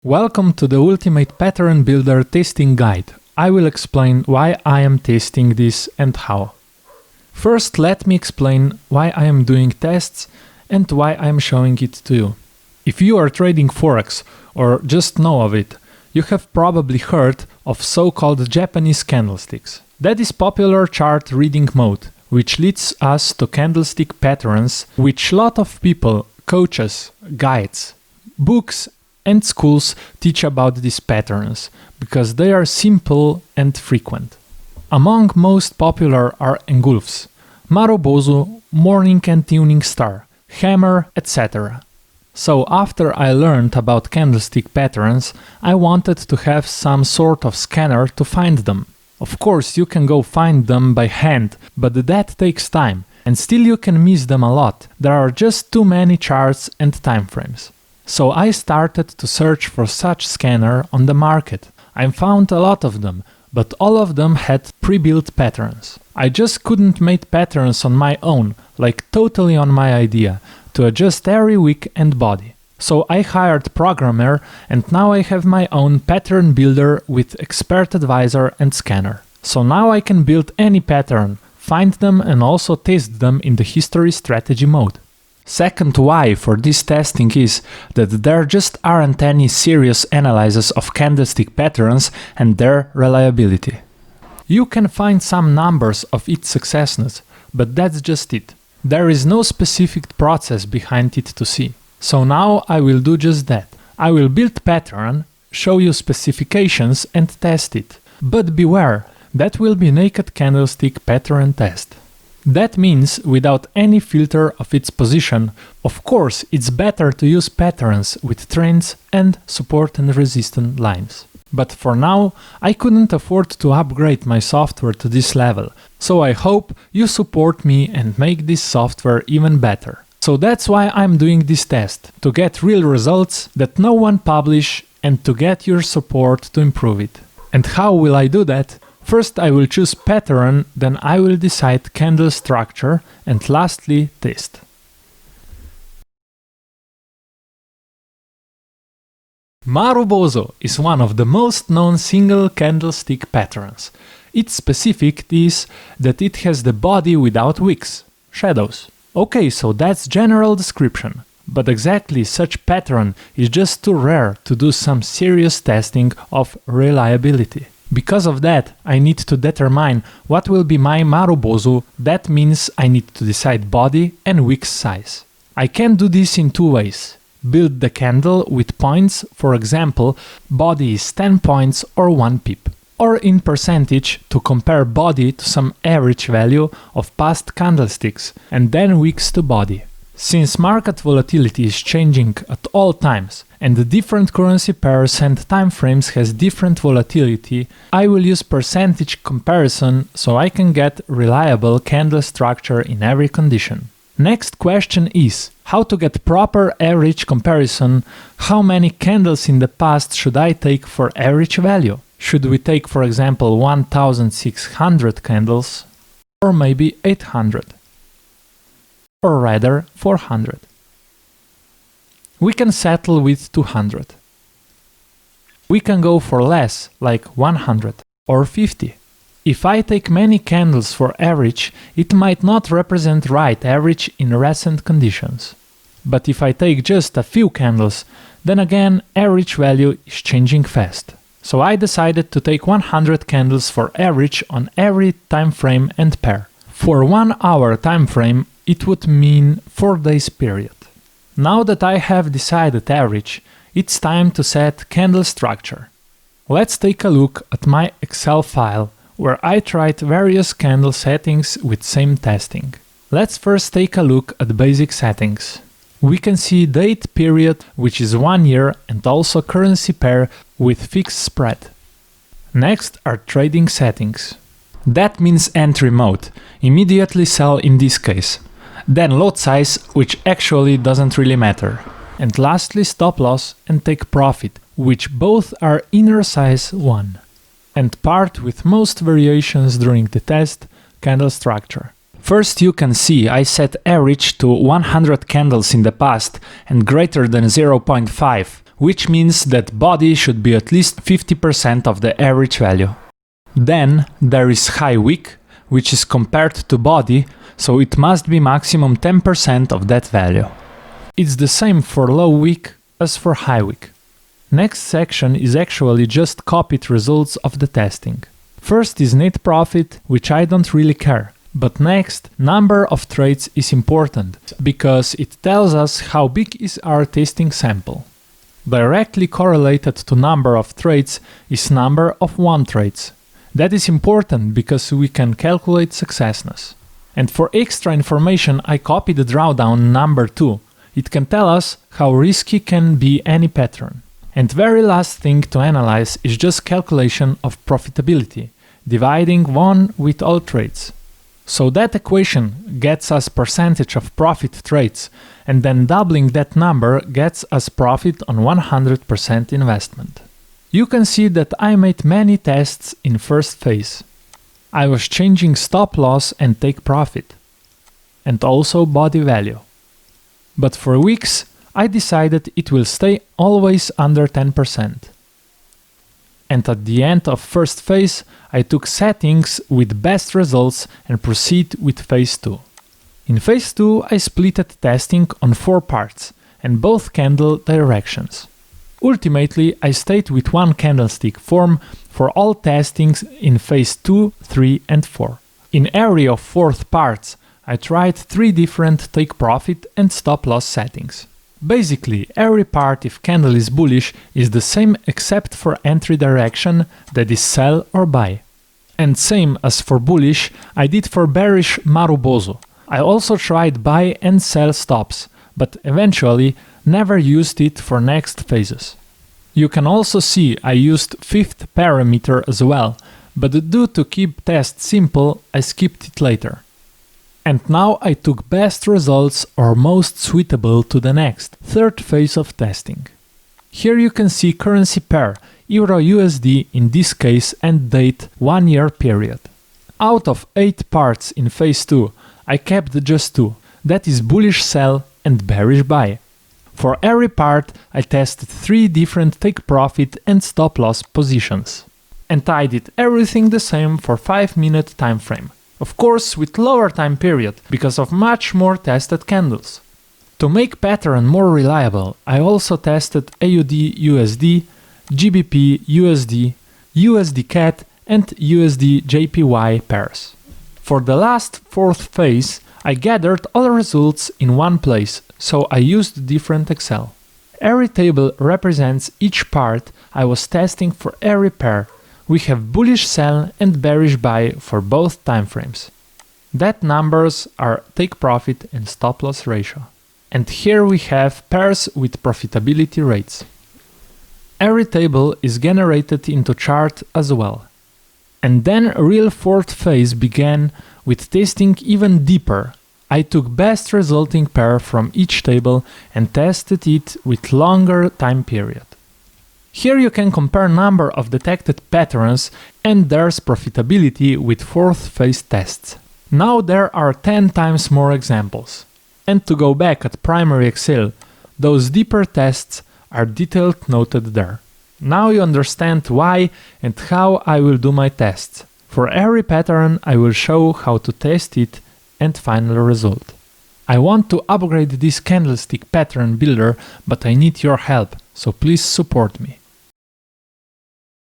Welcome to the Ultimate Pattern Builder Testing Guide. I will explain why I am testing this and how. First, let me explain why I am doing tests and why I am showing it to you. If you are trading Forex or just know of it, you have probably heard of so-called Japanese candlesticks. That is popular chart reading mode, which leads us to candlestick patterns, which lot of people, coaches, guides, books and schools teach about these patterns, because they are simple and frequent. Among most popular are engulfs, Marubozu, morning and evening star, hammer, etc. So after I learned about candlestick patterns, I wanted to have some sort of scanner to find them. Of course, you can go find them by hand, but that takes time, and still you can miss them a lot. There are just too many charts and timeframes. So I started to search for such scanner on the market. I found a lot of them, but all of them had pre-built patterns. I just couldn't make patterns on my own, like totally on my idea, to adjust every wick and body. So I hired programmer, and now I have my own pattern builder with expert advisor and scanner. So now I can build any pattern, find them and also test them in the history strategy mode. Second why for this testing is that there just aren't any serious analysis of candlestick patterns and their reliability. You can find some numbers of its successness, but that's just it. There is no specific process behind it to see. So now I will do just that. I will build pattern, show you specifications and test it. But beware, that will be naked candlestick pattern test. That means without any filter of its position. Of course, it's better to use patterns with trends and support and resistance lines. But for now, I couldn't afford to upgrade my software to this level, so I hope you support me and make this software even better. So that's why I'm doing this test, to get real results that no one publish and to get your support to improve it. And how will I do that? First I will choose pattern, then I will decide candle structure, and lastly test. Marubozu is one of the most known single candlestick patterns. Its specificity is that it has the body without wicks, shadows. Okay, so that's general description. But exactly such pattern is just too rare to do some serious testing of reliability. Because of that, I need to determine what will be my Marubozu. That means I need to decide body and wick size. I can do this in two ways. Build the candle with points, for example, body is 10 points or 1 pip. Or in percentage to compare body to some average value of past candlesticks and then wicks to body. Since market volatility is changing at all times and the different currency pairs and timeframes has different volatility, I will use percentage comparison so I can get reliable candle structure in every condition. Next question is how to get proper average comparison. How many candles in the past should I take for average value? Should we take, for example, 1600 candles or maybe 800? Or rather 400. We can settle with 200. We can go for less, like 100 or 50. If I take many candles for average, it might not represent right average in recent conditions. But if I take just a few candles, then again average value is changing fast. So I decided to take 100 candles for average on every time frame and pair. For 1 hour time frame, it would mean 4 days period. Now that I have decided average, it's time to set candle structure. Let's take a look at my Excel file where I tried various candle settings with same testing. Let's first take a look at basic settings. We can see date period, which is 1 year, and also currency pair with fixed spread. Next are trading settings. That means entry mode, immediately sell in this case. Then lot size, which actually doesn't really matter. And lastly stop loss and take profit, which both are inner size 1. And part with most variations during the test, candle structure. First you can see I set average to 100 candles in the past and greater than 0.5, which means that body should be at least 50% of the average value. Then there is high wick, which is compared to body, so it must be maximum 10% of that value. It's the same for low wick as for high wick. Next section is actually just copied results of the testing. First is net profit, which I don't really care. But next, number of trades is important, because it tells us how big is our testing sample. Directly correlated to number of trades is number of won trades. That is important because we can calculate successness. And for extra information, I copied the drawdown number 2. It can tell us how risky can be any pattern. And very last thing to analyze is just calculation of profitability, dividing won with all trades. So that equation gets us percentage of profit trades, and then doubling that number gets us profit on 100% investment. You can see that I made many tests in first phase. I was changing stop loss and take profit, and also body value. But for weeks, I decided it will stay always under 10%. And at the end of first phase, I took settings with best results and proceed with phase 2. In phase 2, I splitted testing on 4 parts and both candle directions. Ultimately, I stayed with one candlestick form for all testings in phase 2, 3 and 4. In area of 4th parts, I tried 3 different take profit and stop loss settings. Basically, every part if candle is bullish is the same except for entry direction, that is sell or buy. And same as for bullish, I did for bearish Marubozu. I also tried buy and sell stops, but eventually never used it for next phases. You can also see I used 5th parameter as well, but due to keep test simple, I skipped it later. And now I took best results or most suitable to the next, 3rd phase of testing. Here you can see currency pair, Euro-USD in this case and date 1 year period. Out of 8 parts in phase 2, I kept just 2, that is bullish sell and bearish buy. For every part, I tested 3 different take profit and stop loss positions. And I did everything the same for 5-minute time frame. Of course, with lower time period, because of much more tested candles. To make pattern more reliable, I also tested AUD-USD, GBP-USD, USD-CAD and USD-JPY pairs. For the last 4th phase, I gathered all results in one place, so I used different Excel. Every table represents each part I was testing for every pair. We have bullish sell and bearish buy for both timeframes. That numbers are take profit and stop loss ratio. And here we have pairs with profitability rates. Every table is generated into chart as well. And then a real 4th phase began with testing even deeper. I took best resulting pair from each table and tested it with longer time period. Here you can compare number of detected patterns and their profitability with 4th phase tests. Now there are 10 times more examples. And to go back at primary Excel, those deeper tests are detailed noted there. Now you understand why and how I will do my tests. For every pattern I will show how to test it and final result. I want to upgrade this candlestick pattern builder, but I need your help, so please support me.